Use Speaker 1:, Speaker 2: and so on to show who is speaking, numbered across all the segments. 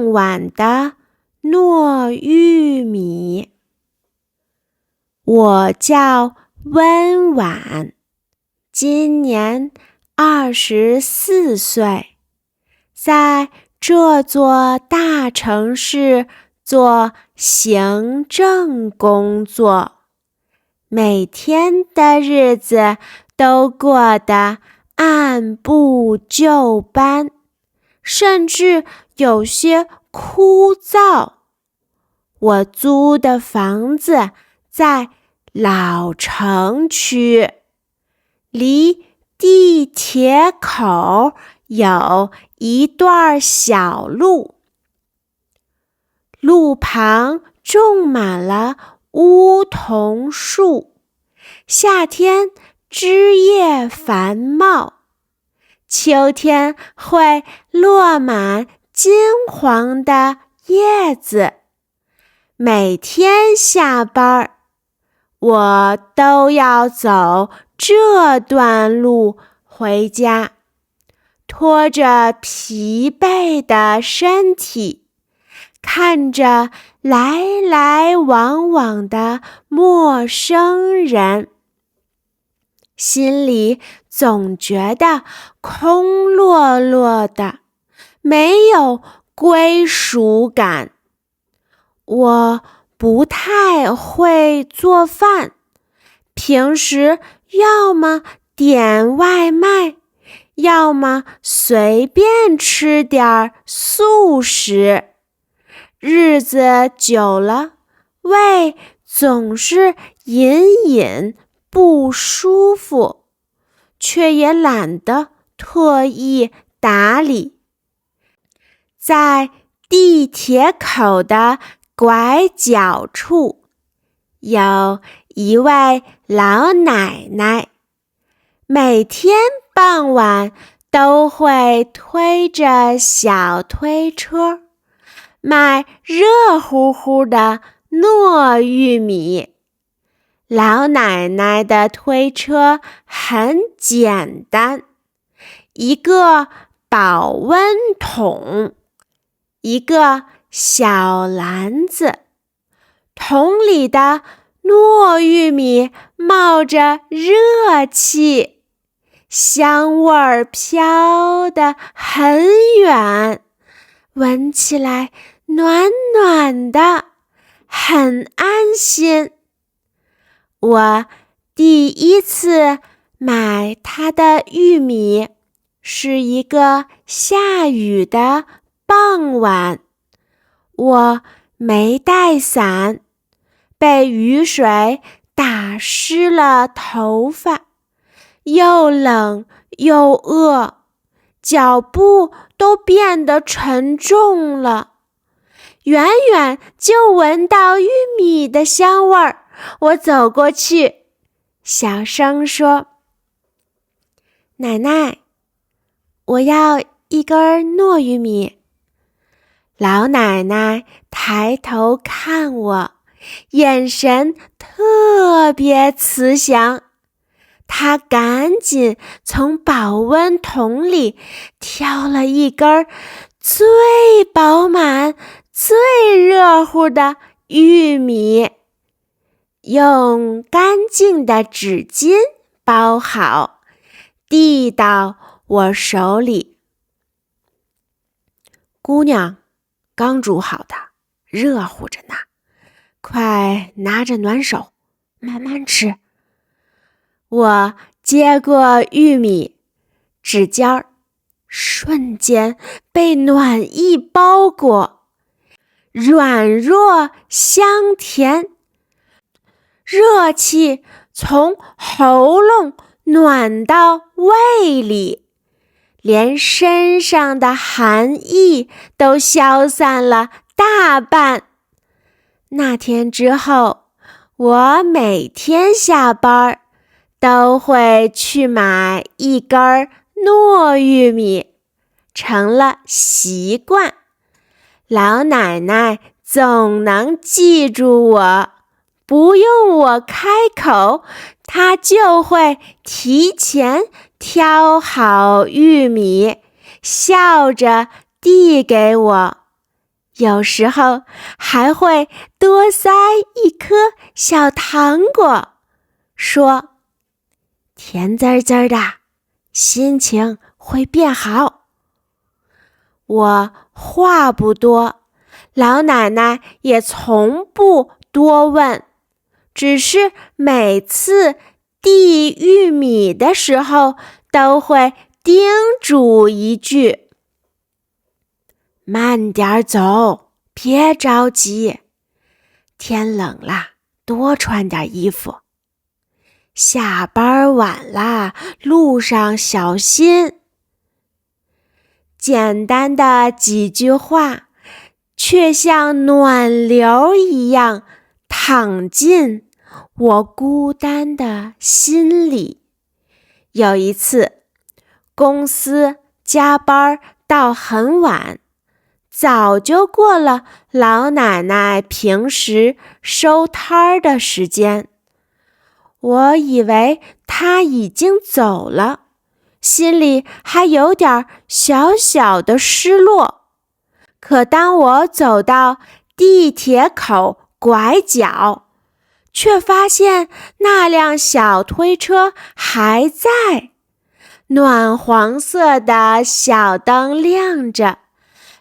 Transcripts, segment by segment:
Speaker 1: 傍晚的糯玉米。我叫温婉，今年24岁，在这座大城市做行政工作，每天的日子都过得按部就班，甚至有些枯燥。我租的房子在老城区，离地铁口有一段小路，路旁种满了梧桐树，夏天枝叶繁茂，秋天会落满金黄的叶子。每天下班，我都要走这段路回家，拖着疲惫的身体，看着来来往往的陌生人，心里总觉得空落落的，没有归属感。我不太会做饭，平时要么点外卖，要么随便吃点素食。日子久了，胃总是隐隐不舒服，却也懒得特意打理。在地铁口的拐角处，有一位老奶奶，每天傍晚都会推着小推车，卖热乎乎的糯玉米。老奶奶的推车很简单，一个保温桶，一个小篮子，桶里的糯玉米冒着热气，香味儿飘得很远，闻起来暖暖的，很安心。我第一次买它的玉米，是一个下雨的傍晚，我没带伞，被雨水打湿了头发，又冷又饿，脚步都变得沉重了。远远就闻到玉米的香味儿，我走过去，小声说：“奶奶，我要一根糯玉米。”老奶奶抬头看我，眼神特别慈祥。她赶紧从保温桶里挑了一根最饱满、最热乎的玉米，用干净的纸巾包好，递到我手里。姑娘，刚煮好的，热乎着呢，快拿着暖手，慢慢吃。我接过玉米，指尖儿瞬间被暖意包裹，软弱香甜，热气从喉咙暖到胃里，连身上的寒意都消散了大半。那天之后，我每天下班都会去买一根糯玉米，成了习惯。老奶奶总能记住我，不用我开口，她就会提前挑好玉米，笑着递给我。有时候还会多塞一颗小糖果，说：甜滋滋的，心情会变好。我话不多，老奶奶也从不多问，只是每次递玉米的时候都会叮嘱一句：慢点走，别着急，天冷了，多穿点衣服。下班晚了，路上小心。简单的几句话，却像暖流一样淌进我孤单的心里。有一次，公司加班到很晚，早就过了老奶奶平时收摊的时间。我以为她已经走了，心里还有点小小的失落。可当我走到地铁口拐角，却发现那辆小推车还在，暖黄色的小灯亮着，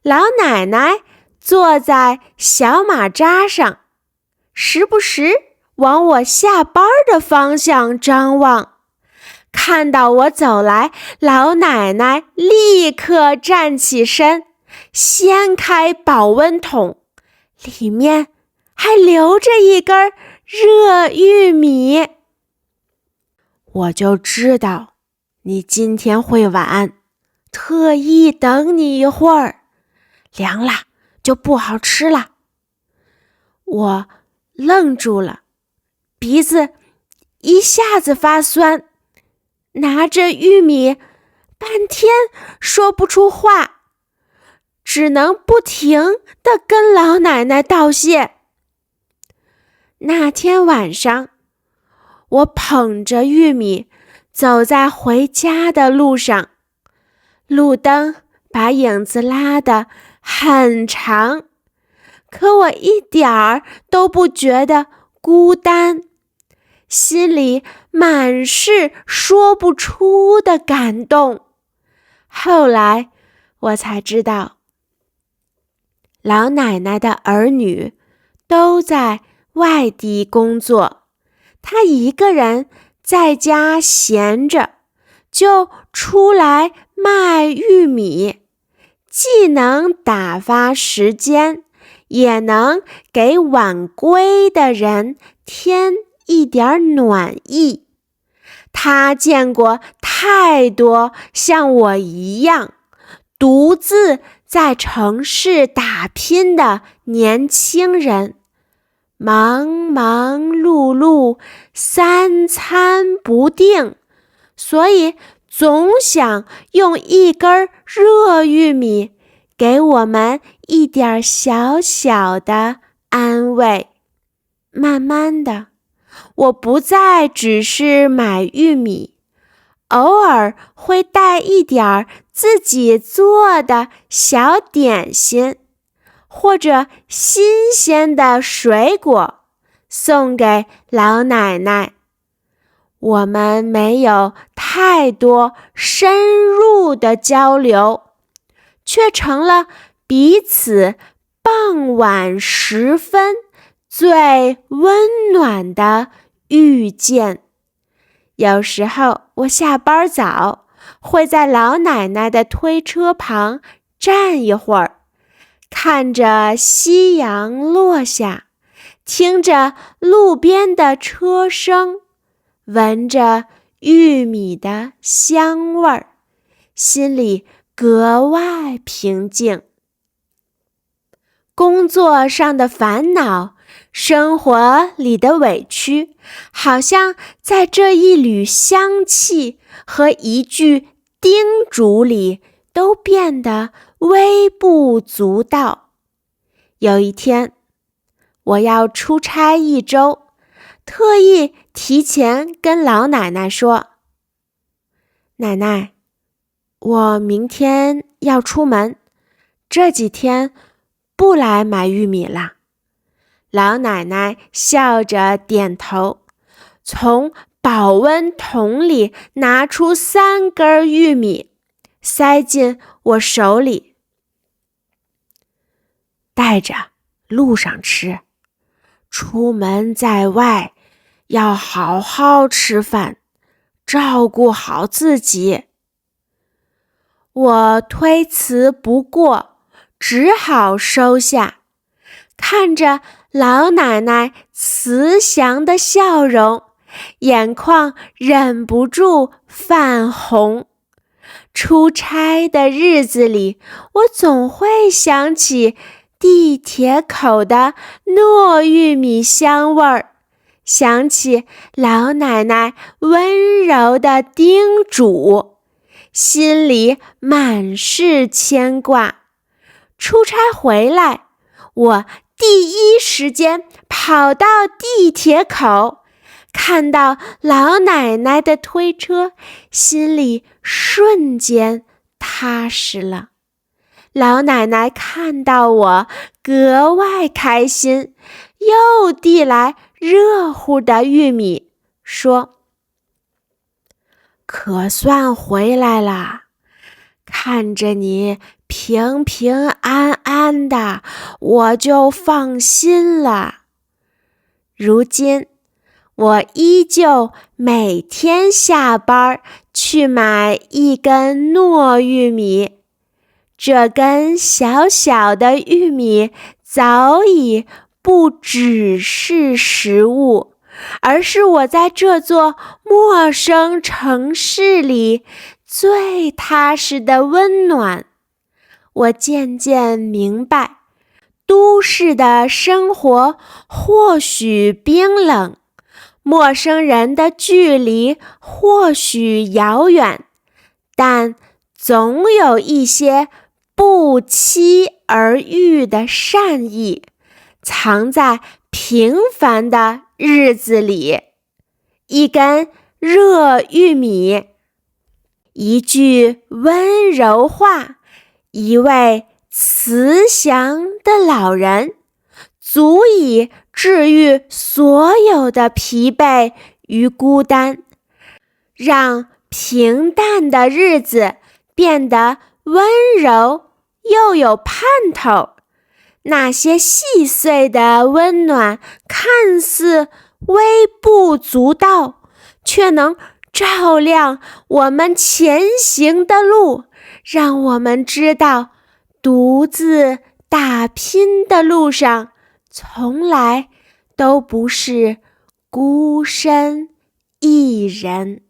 Speaker 1: 老奶奶坐在小马扎上，时不时往我下班的方向张望。看到我走来，老奶奶立刻站起身，掀开保温桶，里面还留着一根热玉米。我就知道你今天会晚，特意等你一会儿，凉了就不好吃了。我愣住了，鼻子一下子发酸，拿着玉米半天说不出话，只能不停地跟老奶奶道谢。那天晚上，我捧着玉米走在回家的路上，路灯把影子拉得很长，可我一点儿都不觉得孤单，心里满是说不出的感动。后来我才知道，老奶奶的儿女都在外地工作，她一个人在家闲着，就出来卖玉米，既能打发时间，也能给晚归的人添一点暖意。她见过太多像我一样独自在城市打拼的年轻人，忙忙碌碌，三餐不定，所以总想用一根热玉米给我们一点小小的安慰。慢慢的，我不再只是买玉米，偶尔会带一点自己做的小点心，或者新鲜的水果送给老奶奶。我们没有太多深入的交流，却成了彼此傍晚时分最温暖的遇见。有时候我下班早，会在老奶奶的推车旁站一会儿，看着夕阳落下，听着路边的车声，闻着玉米的香味儿，心里格外平静。工作上的烦恼，生活里的委屈，好像在这一缕香气和一句叮嘱里都变得微不足道。有一天，我要出差1周，特意提前跟老奶奶说：奶奶，我明天要出门，这几天不来买玉米啦。老奶奶笑着点头，从保温桶里拿出3根玉米，塞进我手里，带着路上吃。出门在外，要好好吃饭，照顾好自己。我推辞不过，只好收下。看着老奶奶慈祥的笑容，眼眶忍不住泛红。出差的日子里，我总会想起地铁口的糯玉米香味儿，想起老奶奶温柔的叮嘱，心里满是牵挂。出差回来，我第一时间跑到地铁口，看到老奶奶的推车，心里瞬间踏实了。老奶奶看到我格外开心，又递来热乎的玉米，说：“可算回来啦，看着你平平安安的，我就放心了。”如今，我依旧每天下班去买1根糯玉米。这根小小的玉米早已不只是食物，而是我在这座陌生城市里最踏实的温暖。我渐渐明白，都市的生活或许冰冷，陌生人的距离或许遥远，但总有一些不期而遇的善意，藏在平凡的日子里。1根热玉米，一句温柔话，一位慈祥的老人，足以治愈所有的疲惫与孤单，让平淡的日子变得温柔又有盼头。那些细碎的温暖看似微不足道，却能照亮我们前行的路，让我们知道，独自打拼的路上，从来都不是孤身一人。